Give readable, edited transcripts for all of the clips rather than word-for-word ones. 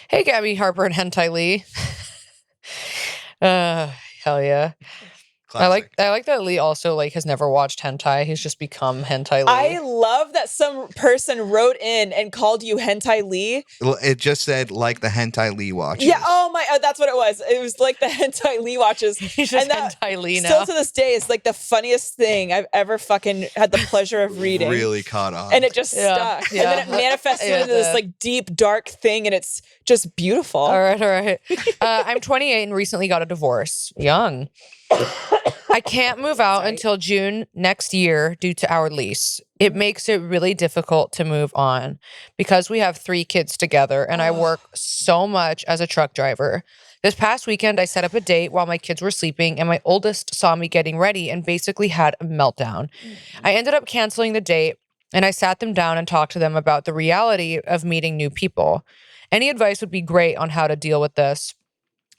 Hey, Gabby, Harper, and Hentai Lee. Uh, hell yeah. I like Classic. I like that Lee also has never watched hentai. He's just become Hentai I Lee. love that some person wrote in and called you Hentai Lee. Well, it just said like the hentai Lee watches. Yeah, oh my, that's what it was. It was like the Hentai Lee watches. He's just And that Hentai Lee still now. to this day is like the funniest thing I've ever fucking had the pleasure of reading. Really caught on. And it just Yeah, stuck. yeah. And then it manifested Yeah, into this like deep, dark thing, and it's just beautiful. All right. I'm 28 and recently got a divorce. Young. I can't move out Sorry. until June next year due to our lease. It makes it really difficult to move on because we have 3 kids together and I work so much as a truck driver. This past weekend, I set up a date while my kids were sleeping and my oldest saw me getting ready and basically had a meltdown. I ended up canceling the date and I sat them down and talked to them about the reality of meeting new people. Any advice would be great on how to deal with this.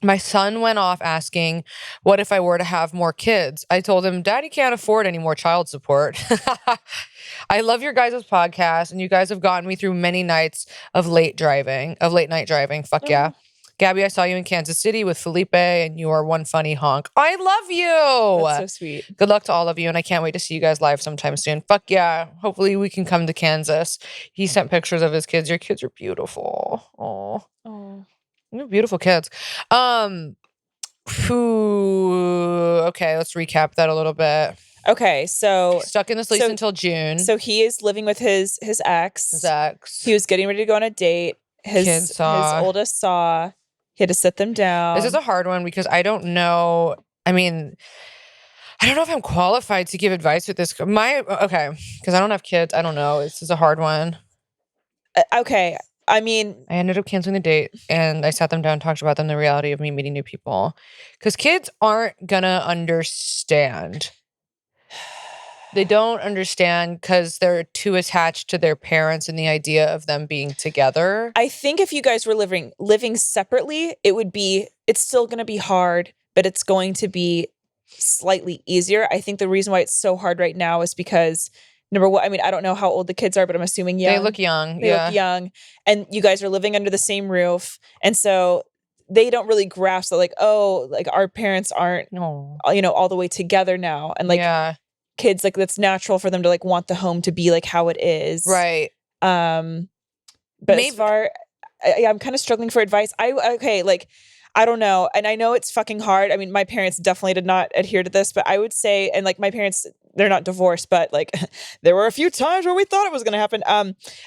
My son went off asking, what if I were to have more kids? I told him, Daddy can't afford any more child support. I love your guys' podcast, and you guys have gotten me through many nights of late night driving. Fuck yeah. Gabby, I saw you in Kansas City with Felipe, and you are one funny honk. I love you. That's so sweet. Good luck to all of you, and I can't wait to see you guys live sometime soon. Fuck yeah. Hopefully we can come to Kansas. He sent pictures of his kids. Your kids are beautiful. Oh. They're beautiful kids. Okay, let's recap that a little bit. Okay, so Stuck in this lease until June. So he is living with his ex. His ex. He was getting ready to go on a date. His oldest saw. He had to sit them down. This is a hard one because I don't know. I mean, I don't know if I'm qualified to give advice with this. Because I don't have kids. I don't know. This is a hard one. Okay. I mean, I ended up canceling the date and I sat them down and talked about them, the reality of me meeting new people. Because kids aren't gonna understand. They don't understand because they're too attached to their parents and the idea of them being together. I think if you guys were living separately, it's still gonna be hard, but it's going to be slightly easier. I think the reason why it's so hard right now is because number one, I mean, I don't know how old the kids are, but I'm assuming young. They look young. They look young. And you guys are living under the same roof. And so they don't really grasp that our parents aren't, all the way together now. And kids, that's natural for them to want the home to be how it is. Right. But as far, I'm kind of struggling for advice. I don't know. And I know it's fucking hard. I mean, my parents definitely did not adhere to this, but I would say, and my parents, they're not divorced, but there were a few times where we thought it was going to happen.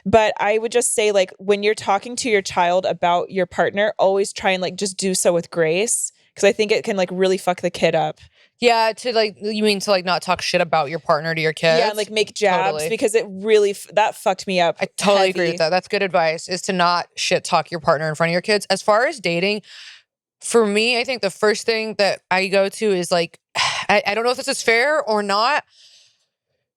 But I would just say when you're talking to your child about your partner, always try and just do so with grace. Cause I think it can really fuck the kid up. Yeah. You mean to not talk shit about your partner to your kids? Yeah. And make jabs because it really, that fucked me up. I totally agree with that. That's good advice, is to not shit talk your partner in front of your kids. As far as dating, for me, I think the first thing that I go to is I don't know if this is fair or not.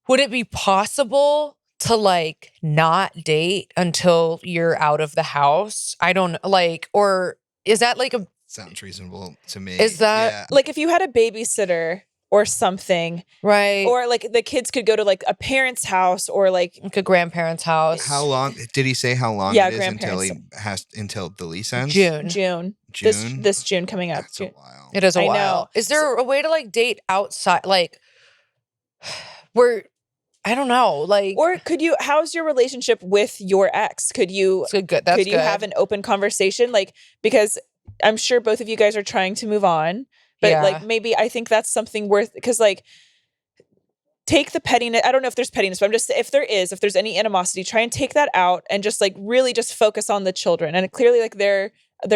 Would it be possible to not date until you're out of the house? I don't or is that a... Sounds reasonable to me. Is that if you had a babysitter or something, right? Or the kids could go to a parent's house or a grandparent's house. How long did he say? How long it is until the lease ends? June. This June coming up. That's a while. It is a while. Is there a way to date outside? Where I don't know. Or could you? How's your relationship with your ex? Could you? Good. Could you have an open conversation? Because I'm sure both of you guys are trying to move on. But maybe I think that's something worth, because take the pettiness. I don't know if there's pettiness, but if there's any animosity, try and take that out and just really just focus on the children. And clearly they're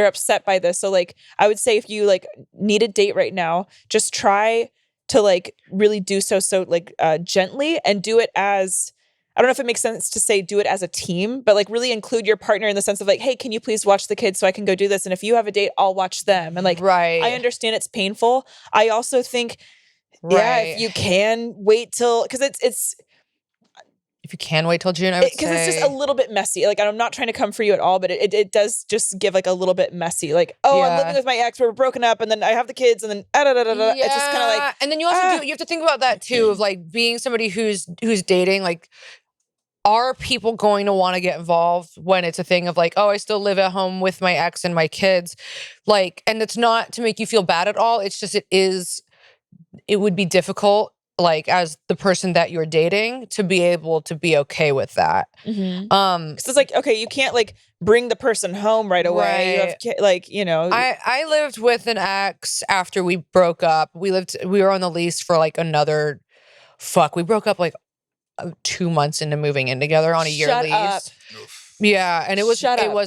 upset by this. So I would say if you need a date right now, just try to really do so gently and do it as, I don't know if it makes sense to say do it as a team, but really include your partner in the sense of hey, can you please watch the kids so I can go do this? And if you have a date, I'll watch them. And right. I understand it's painful. I also think, if you can wait till, because it's if you can wait till June, I would say. Because it's just a little bit messy. I'm not trying to come for you at all, but it does just give a little bit messy. I'm living with my ex, we're broken up, and then I have the kids, and then Yeah. It's just kind of and then you also you have to think about that too, of being somebody who's dating. are people going to want to get involved when it's a thing of like, oh, I still live at home with my ex and my kids? Like, and it's not to make you feel bad at all. It's just, it would be difficult, like, as the person that you're dating, to be able to be okay with that. Because it's like, okay, you can't like bring the person home right away. Right. You have like, you know. I lived with an ex after we broke up. We were on the lease for like another, we broke up like 2 months into moving in together on a year lease. Up. Yeah, and it was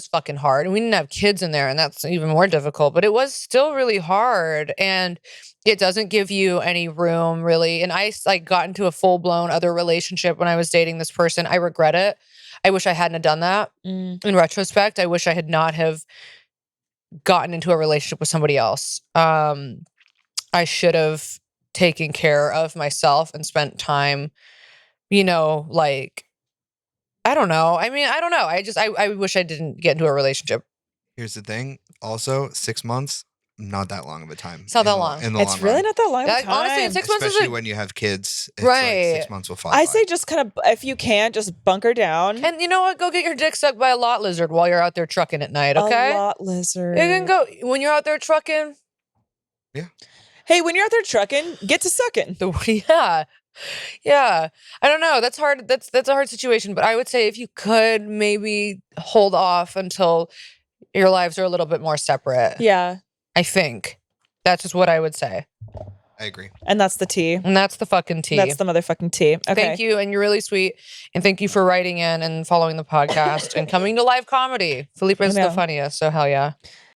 fucking hard. And we didn't have kids in there, and that's even more difficult, but it was still really hard, and it doesn't give you any room really. And I like got into a full-blown other relationship when I was dating this person. I regret it. I wish I hadn't have done that. In retrospect, I wish I had not have gotten into a relationship with somebody else. I should have taken care of myself and spent time, you know, like, I don't know. I mean, I don't know. I wish I didn't get into a relationship. Here's the thing. Also, 6 months, not that long of a time. It's not that long. It's really not that long of a time. Honestly, 6 months is especially when you have kids. It's right. Like 6 months will fly. I say just kind of, if you can, just bunker down. And you know what? Go get your dick sucked by a lot lizard while you're out there trucking at night, okay? A lot lizard. You can go, when you're out there trucking. Yeah. Hey, when you're out there trucking, get to sucking. Yeah. Yeah. I don't know. That's hard. That's a hard situation. But I would say if you could maybe hold off until your lives are a little bit more separate. Yeah. I think. That's just what I would say. I agree. And that's the tea. And that's the fucking tea. That's the motherfucking tea. Okay. Thank you. And you're really sweet. And thank you for writing in and following the podcast and coming to live comedy. Felipe is the funniest. So hell yeah.